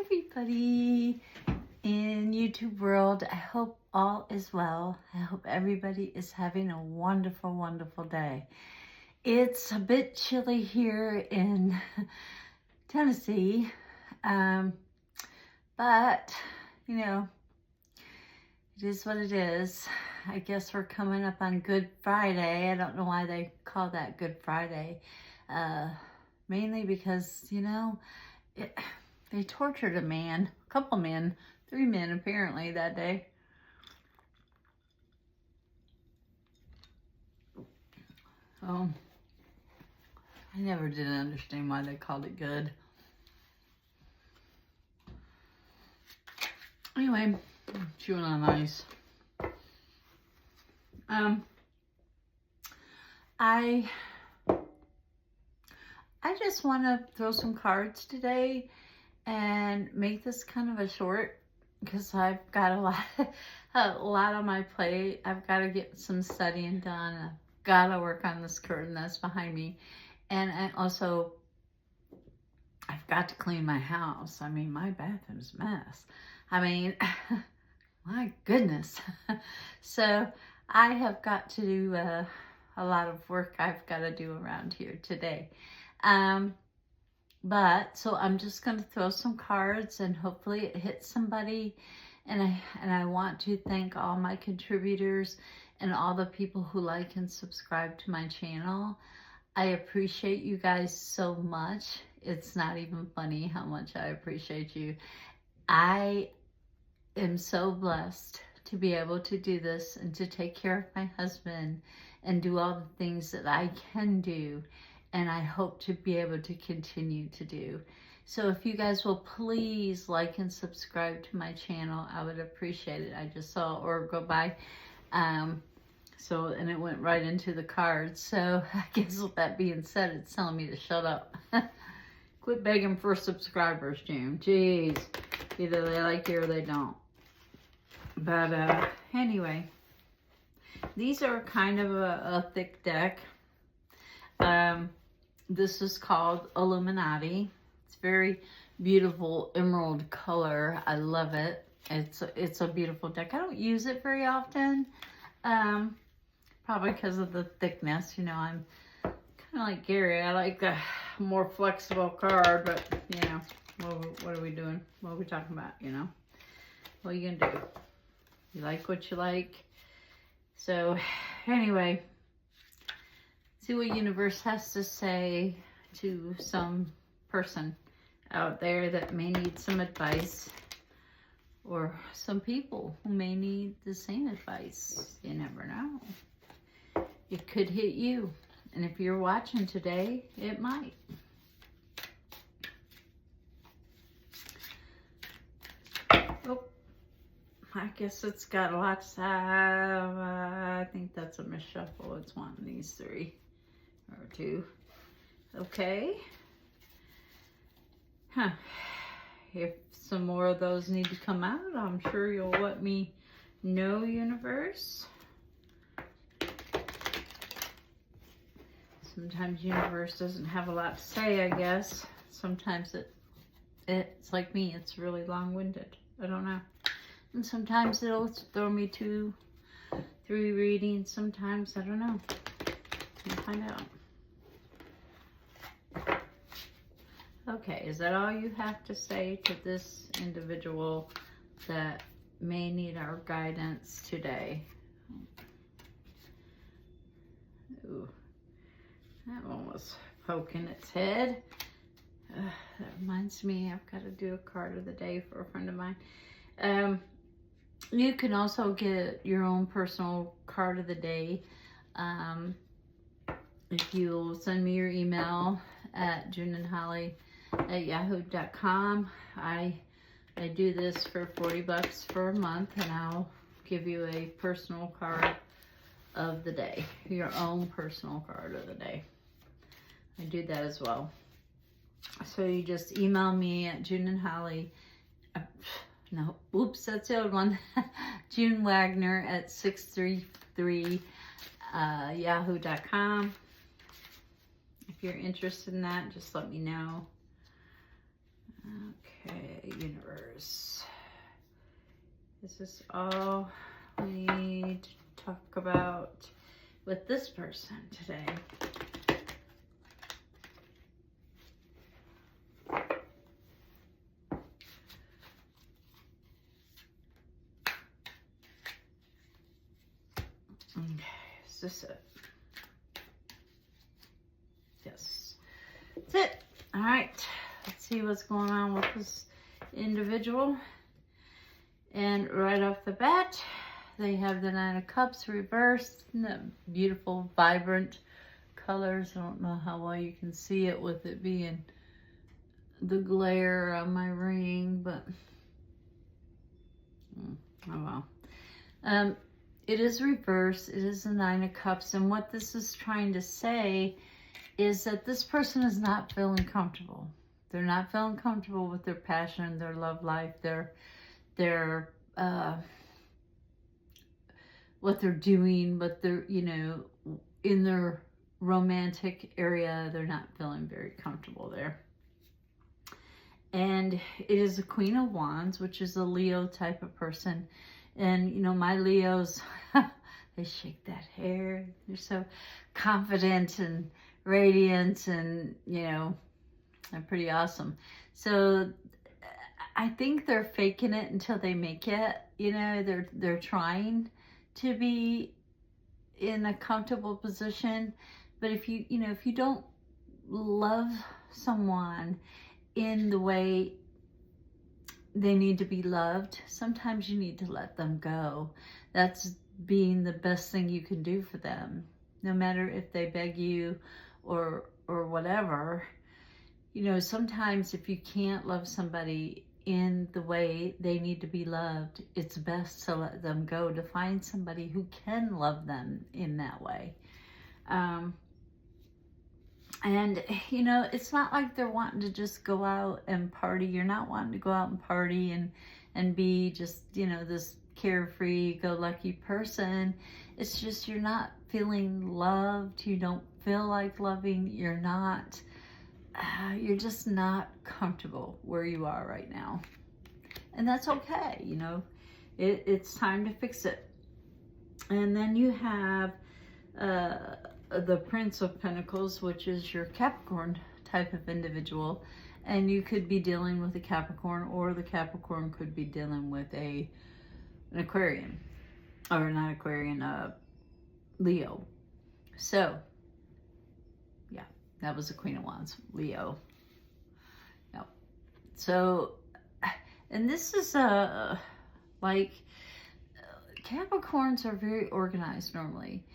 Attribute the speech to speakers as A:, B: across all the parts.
A: everybody in YouTube world. I hope all is well. I hope everybody is having a wonderful, wonderful day. It's a bit chilly here in Tennessee, but you know, it is what it is. I guess we're coming up on Good Friday. I don't know why they call that Good Friday. Mainly because, you know, they tortured a couple men, 3 men apparently that day. Oh, I never did understand why they called it good. Anyway, I'm chewing on ice. I just want to throw some cards today and make this kind of a short because I've got a lot on my plate. I've got to get some studying done. I've got to work on this curtain that's behind me. And I've got to clean my house. I mean, my bathroom's a mess. I mean, my goodness. So I have got to do a lot of work I've got to do around here today. So I'm just going to throw some cards and hopefully it hits somebody. And I want to thank all my contributors and all the people who like and subscribe to my channel. I appreciate you guys so much. It's not even funny how much I appreciate you. I am so blessed to be able to do this and to take care of my husband and do all the things that I can do. And I hope to be able to continue to do. So if you guys will please like and subscribe to my channel, I would appreciate it. I just saw or go by. And it went right into the cards. So I guess with that being said, it's telling me to shut up. Quit begging for subscribers, June. Jeez. Either they like you or they don't. But anyway, these are kind of a thick deck. This is called Illuminati. It's very beautiful emerald color. I love it. It's a beautiful deck. I don't use it very often. Probably because of the thickness. You know, I'm kind of like Gary. I like a more flexible card, but you know, what are we doing? What are we talking about? You know, what are you gonna do? You like what you like. So anyway, see what universe has to say to some person out there that may need some advice, or some people who may need the same advice. You never know. It could hit you. And if you're watching today, it might. Oh, I guess it's got lots of, I think that's a misshuffle. It's one of these 3 or 2. Okay. Huh. If some more of those need to come out, I'm sure you'll let me know, universe. Sometimes universe doesn't have a lot to say, I guess. Sometimes it's like me, it's really long-winded. I don't know. And sometimes it'll throw me 2, 3 readings. Sometimes, I don't know. We'll find out. Okay, is that all you have to say to this individual that may need our guidance today? Ooh, that one was poking its head. That reminds me, I've got to do a card of the day for a friend of mine. You can also get your own personal card of the day. If you'll send me your email at juneandholly@yahoo.com. I do this for $40 for a month, and I'll give you a personal card of the day, your own personal card of the day. I do that as well. So you just email me at juneandholly. No, oops, that's the old one. June Wagner at 633 yahoo.com. If you're interested in that, just let me know. Okay, universe. This is all we need to talk about with this person today. Okay, is this it? Yes, that's it. All right, let's see what's going on with this individual. And right off the bat, they have the Nine of Cups reversed. Beautiful, vibrant colors. I don't know how well you can see it with it being the glare on my ring, but oh well. It is reversed. It is the Nine of Cups. And what this is trying to say is that this person is not feeling comfortable. They're not feeling comfortable with their passion, their love life, their what they're doing, but they're, you know, in their romantic area, they're not feeling very comfortable there. And it is a Queen of Wands, which is a Leo type of person. And, you know, my Leos, they shake that hair. They're so confident and radiant and, you know, they're pretty awesome. So I think they're faking it until they make it. You know, they're trying to be in a comfortable position. But if you don't love someone in the way they need to be loved, sometimes you need to let them go. That's being the best thing you can do for them. No matter if they beg you or whatever. You know, sometimes if you can't love somebody in the way they need to be loved, it's best to let them go, to find somebody who can love them in that way. And, you know, it's not like they're wanting to just go out and party. You're not wanting to go out and party and be just, you know, this carefree, go-lucky person. It's just you're not feeling loved. You don't feel like loving. You're just not comfortable where you are right now. And that's okay, you know. It's time to fix it. And then you have the Prince of Pentacles, which is your Capricorn type of individual. And you could be dealing with a Capricorn, or the Capricorn could be dealing with an Aquarian. Or not Aquarian, Leo. So, yeah, that was the Queen of Wands, Leo. Yep. So, and this is like, Capricorns are very organized normally.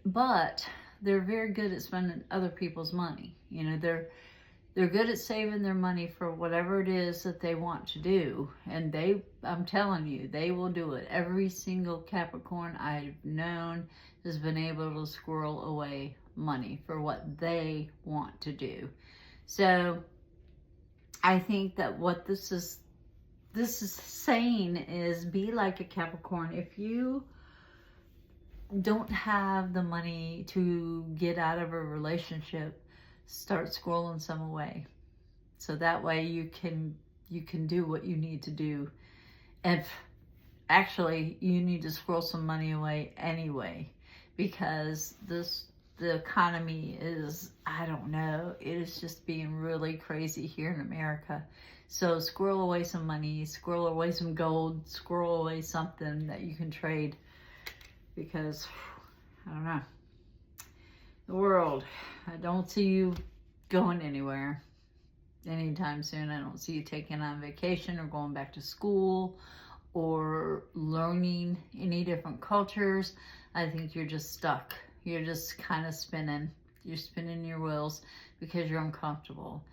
A: But they're very good at spending other people's money. You know, they're good at saving their money for whatever it is that they want to do. And I'm telling you, they will do it. Every single Capricorn I've known has been able to squirrel away money for what they want to do. So I think that what this is saying is, be like a Capricorn. If you don't have the money to get out of a relationship, start squirreling some away. So that way you can do what you need to do. And actually, you need to squirrel some money away anyway, because the economy is, I don't know, it is just being really crazy here in America. So squirrel away some money, squirrel away some gold, squirrel away something that you can trade. Because, I don't know, the world, I don't see you going anywhere anytime soon. I don't see you taking on vacation or going back to school or learning any different cultures. I think you're just stuck. You're just kind of spinning. You're spinning your wheels because you're uncomfortable.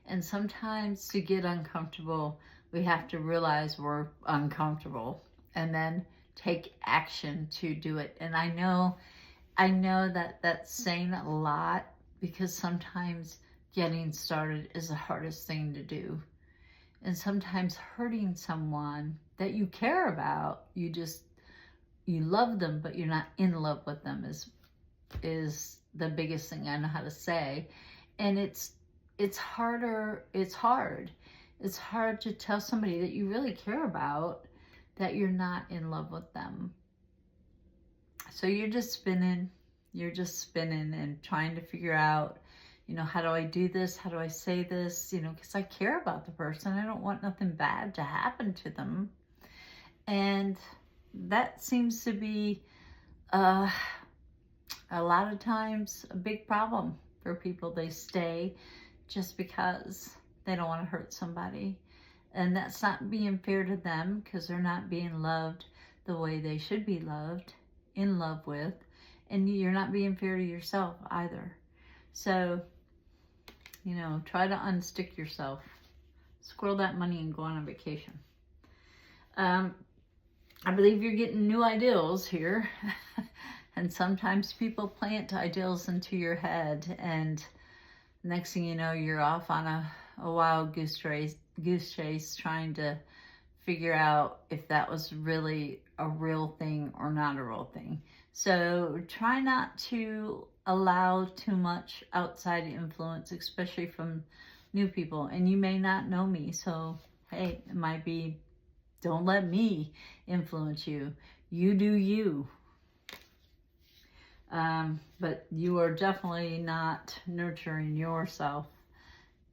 A: And sometimes to get uncomfortable, we have to realize we're uncomfortable and then take action to do it. And I know that that's saying a lot, because sometimes getting started is the hardest thing to do. And sometimes hurting someone that you care about, you love them, but you're not in love with them, is the biggest thing I know how to say. And it's hard It's hard to tell somebody that you really care about that you're not in love with them. So you're just spinning and trying to figure out, how do I do this? How do I say this? Because I care about the person. I don't want nothing bad to happen to them. And that seems to be a lot of times a big problem for people. They stay just because they don't want to hurt somebody. And that's not being fair to them, because they're not being loved the way they should be loved, in love with. And you're not being fair to yourself either. So, try to unstick yourself. Squirrel that money and go on a vacation. I believe you're getting new ideals here. And sometimes people plant ideals into your head, and next thing you know, you're off on a wild goose chase trying to figure out if that was really a real thing or not a real thing. So try not to allow too much outside influence, especially from new people. And you may not know me, so hey, it might be, don't let me influence you. You do you. But you are definitely not nurturing yourself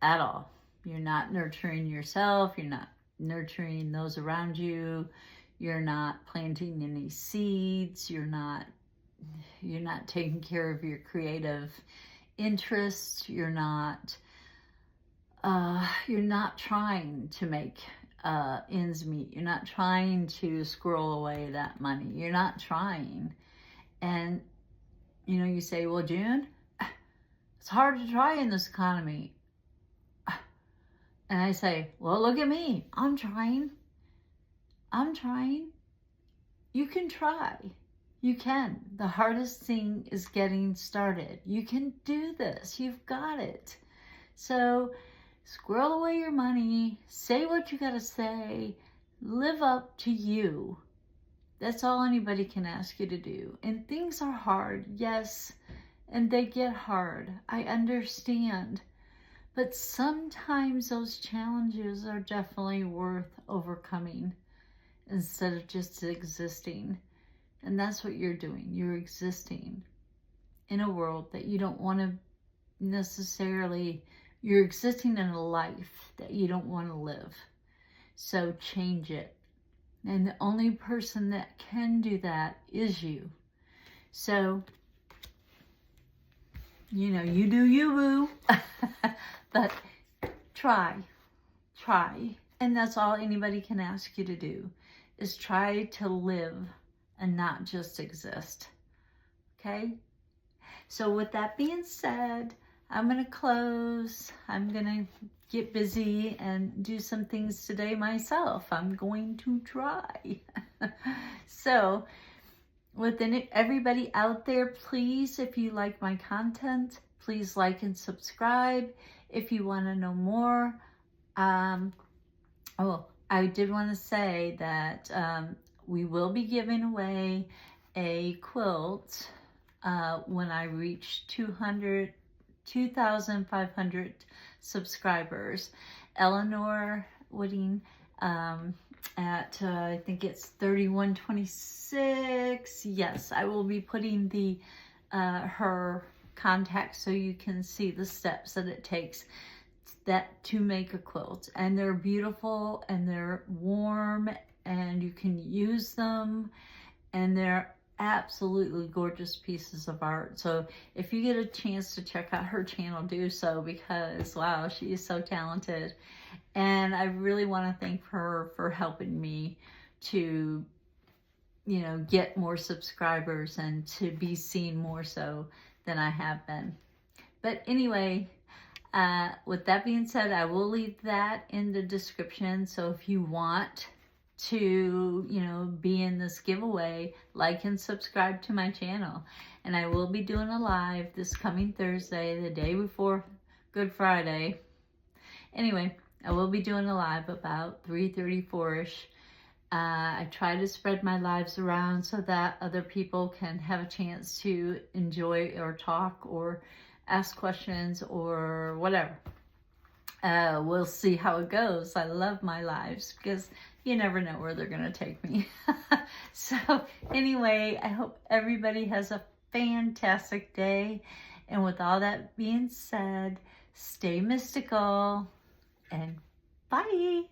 A: at all. You're not nurturing yourself. You're not nurturing those around you. You're not planting any seeds. You're not taking care of your creative interests. You're not trying to make ends meet. You're not trying to squirrel away that money. You're not trying. And you say, well, June, it's hard to try in this economy. And I say, well, look at me. I'm trying. You can try. You can. The hardest thing is getting started. You can do this. You've got it. So squirrel away your money. Say what you got to say. Live up to you. That's all anybody can ask you to do. And things are hard, yes, and they get hard. I understand. But sometimes those challenges are definitely worth overcoming instead of just existing. And that's what you're doing. You're existing in a world that you don't want to necessarily, you're existing in a life that you don't want to live. So change it. And the only person that can do that is you. So, you do you, boo. But try. And that's all anybody can ask you to do, is try to live and not just exist. Okay? So with that being said, I'm going to close. I'm going to get busy and do some things today myself. I'm going to try. So with everybody out there, please, if you like my content, please like and subscribe. If you want to know more, I did want to say that we will be giving away a quilt when I reach 2,500 subscribers. Eleanor Wooding at I think it's 3126. Yes, I will be putting the her contact so you can see the steps that it takes to make a quilt. And they're beautiful and they're warm and you can use them, and they're absolutely gorgeous pieces of art. So if you get a chance to check out her channel, do so, because wow, she is so talented. And I really want to thank her for helping me to get more subscribers and to be seen more so than I have been. But anyway, with that being said, I will leave that in the description. So if you want to, be in this giveaway, like and subscribe to my channel. And I will be doing a live this coming Thursday, the day before Good Friday. Anyway, I will be doing a live about 3:34ish. I try to spread my lives around so that other people can have a chance to enjoy or talk or ask questions or whatever. we'll see how it goes. I love my lives because you never know where they're going to take me. So anyway, I hope everybody has a fantastic day. And with all that being said, stay mystical and bye.